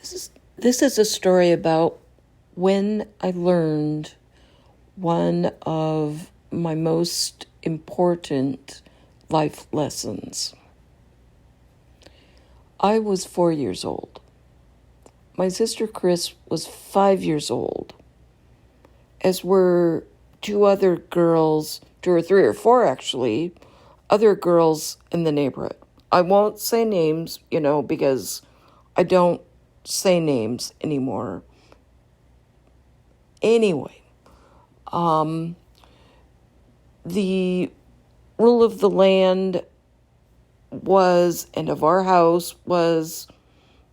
This is a story about when I learned one of my most important life lessons. I was 4 years old. My sister Chris was 5 years old, as were two other girls, two or three or four actually, other girls in the neighborhood. I won't say names, because I don't say names anymore. Anyway, the rule of the land was, and of our house was,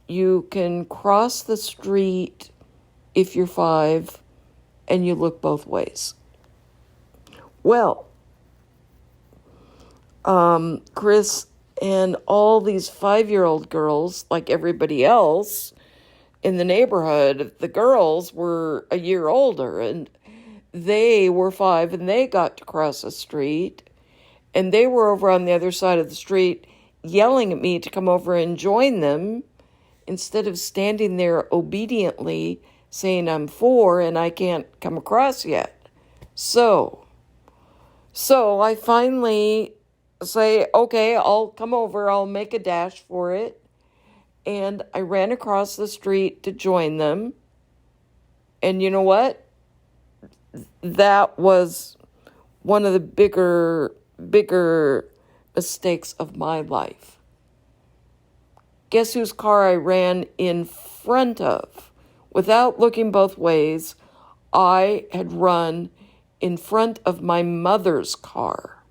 you can cross the street if you're 5 and you look both ways. Well, Chris and all these 5-year-old girls, like everybody else in the neighborhood, the girls were a year older, and they were 5 and they got to cross the street, and they were over on the other side of the street yelling at me to come over and join them instead of standing there obediently saying I'm 4 and I can't come across yet. So I finally say, okay, I'll come over, I'll make a dash for it. And I ran across the street to join them. And you know what? That was one of the bigger mistakes of my life. Guess whose car I ran in front of? Without looking both ways, I had run in front of my mother's car.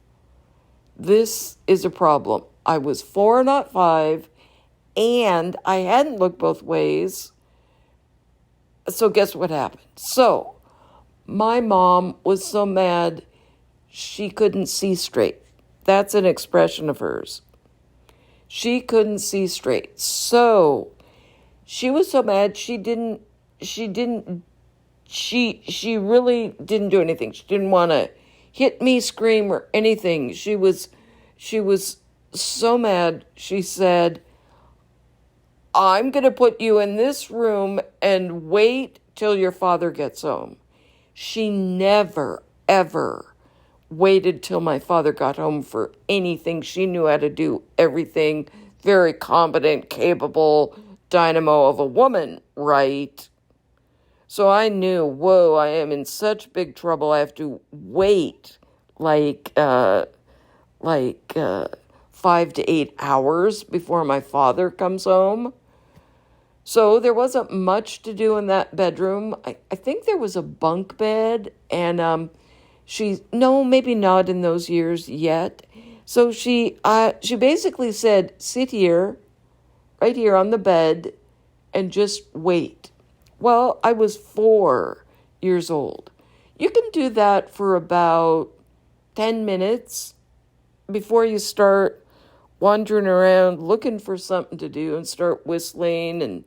This is a problem. I was 4, not 5, and I hadn't looked both ways. So guess what happened? So my mom was so mad she couldn't see straight. That's an expression of hers. She couldn't see straight. So she was so mad she really didn't do anything. She didn't want to hit me, scream, or anything. She was so mad. She said, I'm going to put you in this room and wait till your father gets home. She never, ever waited till my father got home for anything. She knew how to do everything. Very competent, capable dynamo of a woman, right? So I knew, whoa, I am in such big trouble. I have to wait like 5 to 8 hours before my father comes home. So there wasn't much to do in that bedroom. I think there was a bunk bed, and maybe not in those years yet. So she basically said, sit here, right here on the bed, and just wait. Well, I was 4 years old. You can do that for about 10 minutes before you start wandering around looking for something to do and start whistling and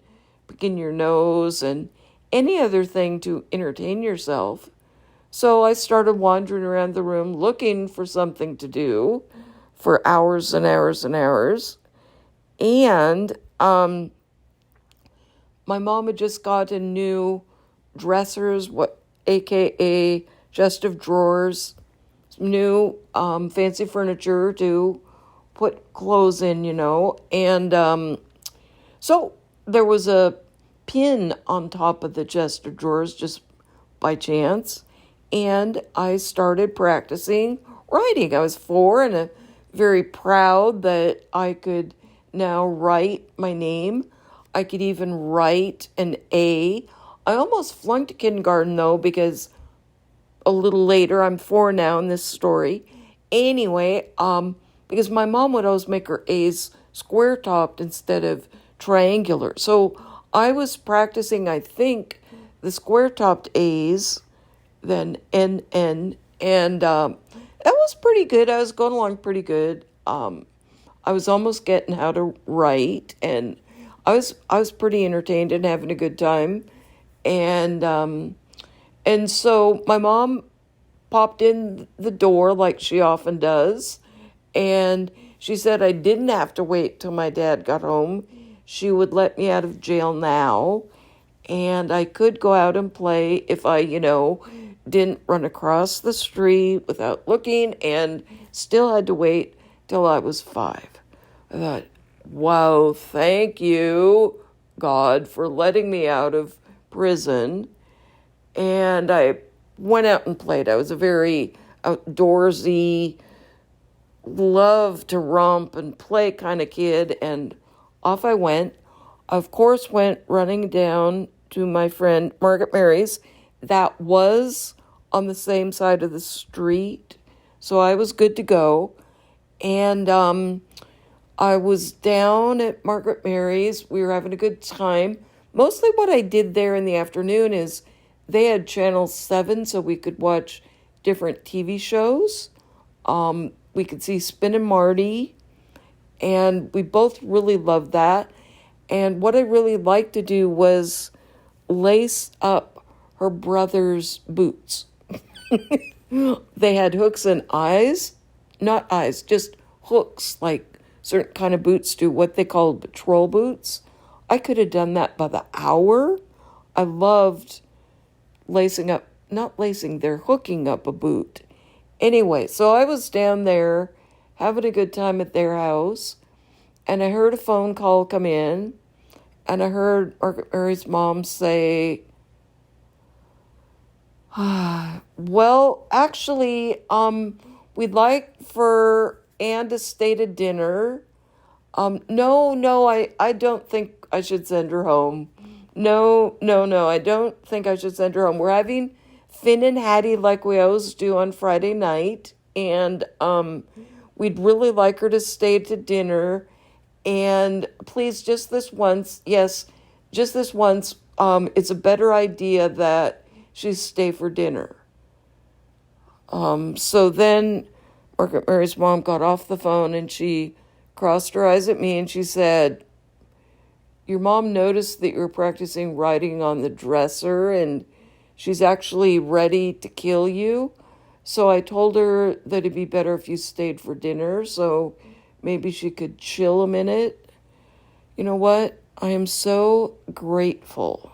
picking your nose and any other thing to entertain yourself. So I started wandering around the room looking for something to do for hours and hours and hours. And my mom had just gotten new dressers, aka chest of drawers, new fancy furniture to put clothes in, And so there was a pin on top of the chest of drawers just by chance. And I started practicing writing. I was 4 and very proud that I could now write my name. I could even write an A. I almost flunked kindergarten, though, because a little later, I'm 4 now in this story. Anyway, because my mom would always make her A's square-topped instead of triangular. So I was practicing, I think, the square-topped A's, then NN, and that was pretty good. I was going along pretty good. I was almost getting how to write, and I was pretty entertained and having a good time. And so my mom popped in the door like she often does, and she said I didn't have to wait till my dad got home she would let me out of jail now, and I could go out and play if I, didn't run across the street without looking and still had to wait till I was 5. I thought, wow, thank you, God, for letting me out of prison. And I went out and played. I was a very outdoorsy, love to romp and play kind of kid, and off I went. Of course, went running down to my friend Margaret Mary's. That was on the same side of the street, so I was good to go. And I was down at Margaret Mary's. We were having a good time. Mostly what I did there in the afternoon is they had Channel 7, so we could watch different TV shows. We could see Spin and Marty, and we both really loved that. And what I really liked to do was lace up her brother's boots. They had hooks and eyes, not eyes, just hooks, like certain kind of boots do, what they call patrol boots. I could have done that by the hour. I loved they're hooking up a boot. Anyway, so I was down there having a good time at their house, and I heard a phone call come in, and I heard Margaret Mary's mom say, well, actually, we'd like for Ann to stay to dinner. No, I don't think I should send her home. No, I don't think I should send her home. We're having Finn and Hattie like we always do on Friday night, and we'd really like her to stay to dinner. And please, just this once, yes, just this once, it's a better idea that she stay for dinner. So then Margaret Mary's mom got off the phone and she crossed her eyes at me and she said, your mom noticed that you're practicing writing on the dresser and she's actually ready to kill you. So I told her that it'd be better if you stayed for dinner, so maybe she could chill a minute. You know what? I am so grateful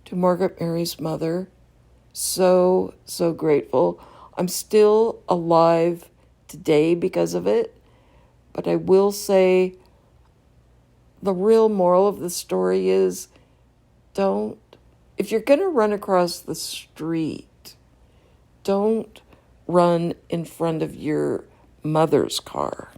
to Margaret Mary's mother. So grateful. I'm still alive today because of it. But I will say the real moral of the story is if you're going to run across the street, don't run in front of your mother's car.